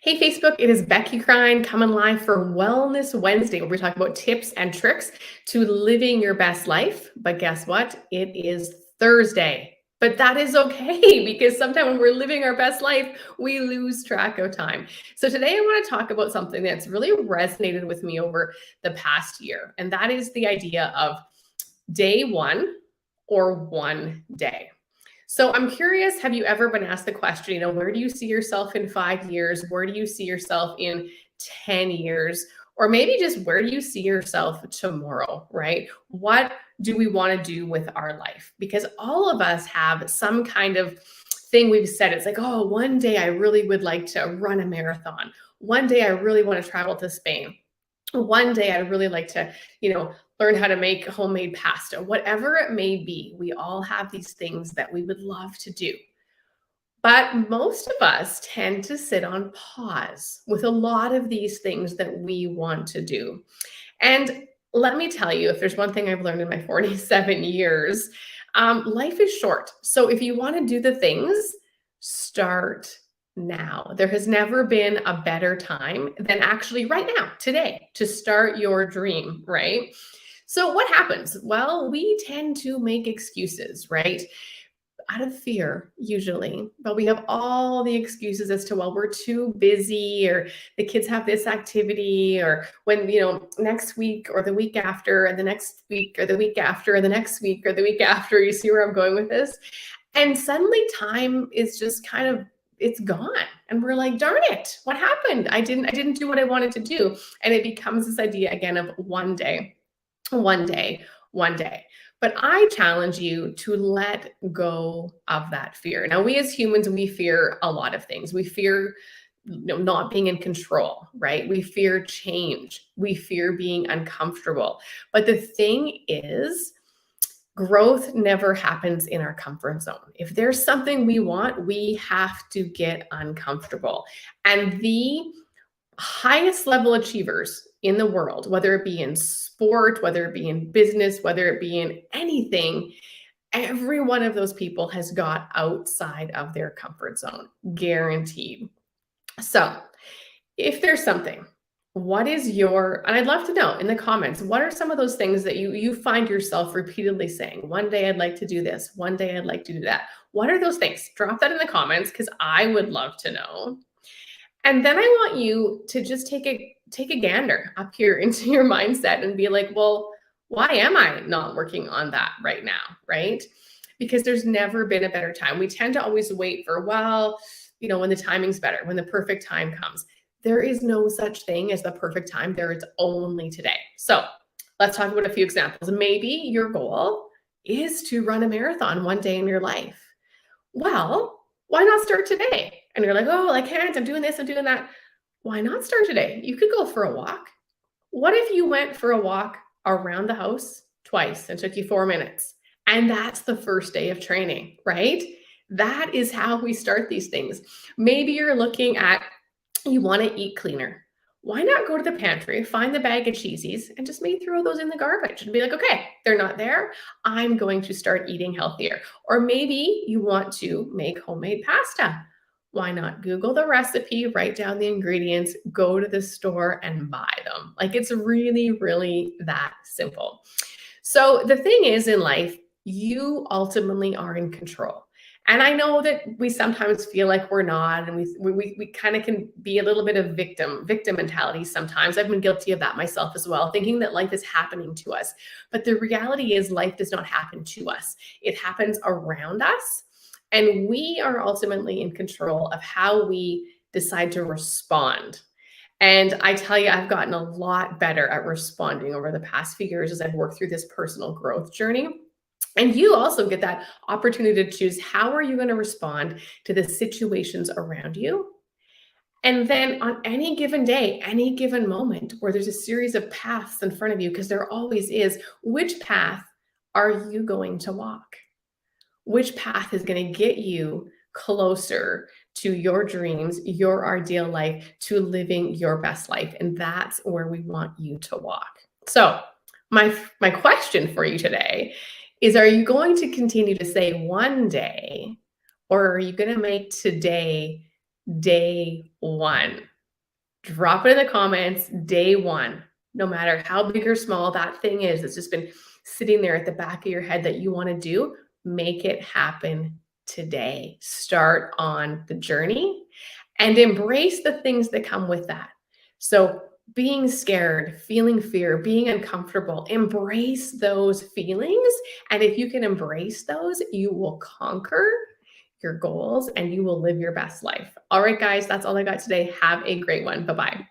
Hey Facebook, it is Becky Crine coming live for Wellness Wednesday, where we talk about tips and tricks to living your best life. But guess what? It is Thursday. But that is okay because sometimes when we're living our best life, we lose track of time. So today I want to talk about something that's really resonated with me over the past year, and that is the idea of day one or one day. So I'm curious, have you ever been asked the question, where do you see yourself in 5 years? Where do you see yourself in 10 years? Or maybe just where do you see yourself tomorrow, right? What do we want to do with our life? Because all of us have some kind of thing we've said. It's like, oh, one day I really would like to run a marathon. One day I really want to travel to Spain. One day I'd really like to, learn how to make homemade pasta, whatever it may be. We all have these things that we would love to do. But most of us tend to sit on pause with a lot of these things that we want to do. And let me tell you, if there's one thing I've learned in my 47 years, life is short. So if you want to do the things, start now. There has never been a better time than actually right now, today, to start your dream, right? So what happens? Well, we tend to make excuses, right? Out of fear, usually, but we have all the excuses as to, well, we're too busy, or the kids have this activity, or when, next week or the week after, and the next week or the week after, and the next week or the week after. You see where I'm going with this? And suddenly time is just kind of, it's gone. And we're like, darn it, what happened? I didn't do what I wanted to do. And it becomes this idea again of one day, one day, one day. But I challenge you to let go of that fear. Now, we as humans, we fear a lot of things. We fear not being in control, right? We fear change. We fear being uncomfortable. But the thing is, growth never happens in our comfort zone. If there's something we want, we have to get uncomfortable. And the highest level achievers in the world, whether it be in sport, whether it be in business, whether it be in anything, every one of those people has got outside of their comfort zone, guaranteed. So if there's something, what is and I'd love to know in the comments, what are some of those things that you find yourself repeatedly saying? One day I'd like to do this. One day I'd like to do that. What are those things? Drop that in the comments because I would love to know. And then I want you to just take a gander up here into your mindset and be like, well, why am I not working on that right now, right? Because there's never been a better time. We tend to always wait for, well, when the timing's better, when the perfect time comes. There is no such thing as the perfect time. There is only today. So let's talk about a few examples. Maybe your goal is to run a marathon one day in your life. Well, why not start today? And you're like, oh, I can't, I'm doing this, I'm doing that. Why not start today? You could go for a walk. What if you went for a walk around the house twice and took you 4 minutes? And that's the first day of training, right? That is how we start these things. Maybe you're looking at, you want to eat cleaner. Why not go to the pantry, find the bag of cheesies, and just maybe throw those in the garbage and be like, okay, they're not there. I'm going to start eating healthier. Or maybe you want to make homemade pasta. Why not Google the recipe, write down the ingredients, go to the store and buy them? Like, it's really, really that simple. So the thing is, in life, you ultimately are in control. And I know that we sometimes feel like we're not, and we kind of can be a little bit of victim mentality sometimes. I've been guilty of that myself as well, thinking that life is happening to us. But the reality is, life does not happen to us. It happens around us. And we are ultimately in control of how we decide to respond. And I tell you, I've gotten a lot better at responding over the past few years as I've worked through this personal growth journey. And you also get that opportunity to choose, how are you going to respond to the situations around you? And then on any given day, any given moment where there's a series of paths in front of you, because there always is, which path are you going to walk? Which path is going to get you closer to your dreams, your ideal life, to living your best life? And that's where we want you to walk. So my question for you today is, are you going to continue to say one day, or are you going to make today day one? Drop it in the comments day one. No matter how big or small that thing is that's just been sitting there at the back of your head that you want to do, make it happen today. Start on the journey and embrace the things that come with that. So, being scared, feeling fear, being uncomfortable, embrace those feelings. And if you can embrace those, you will conquer your goals and you will live your best life. All right, guys, that's all I got today. Have a great one. Bye bye.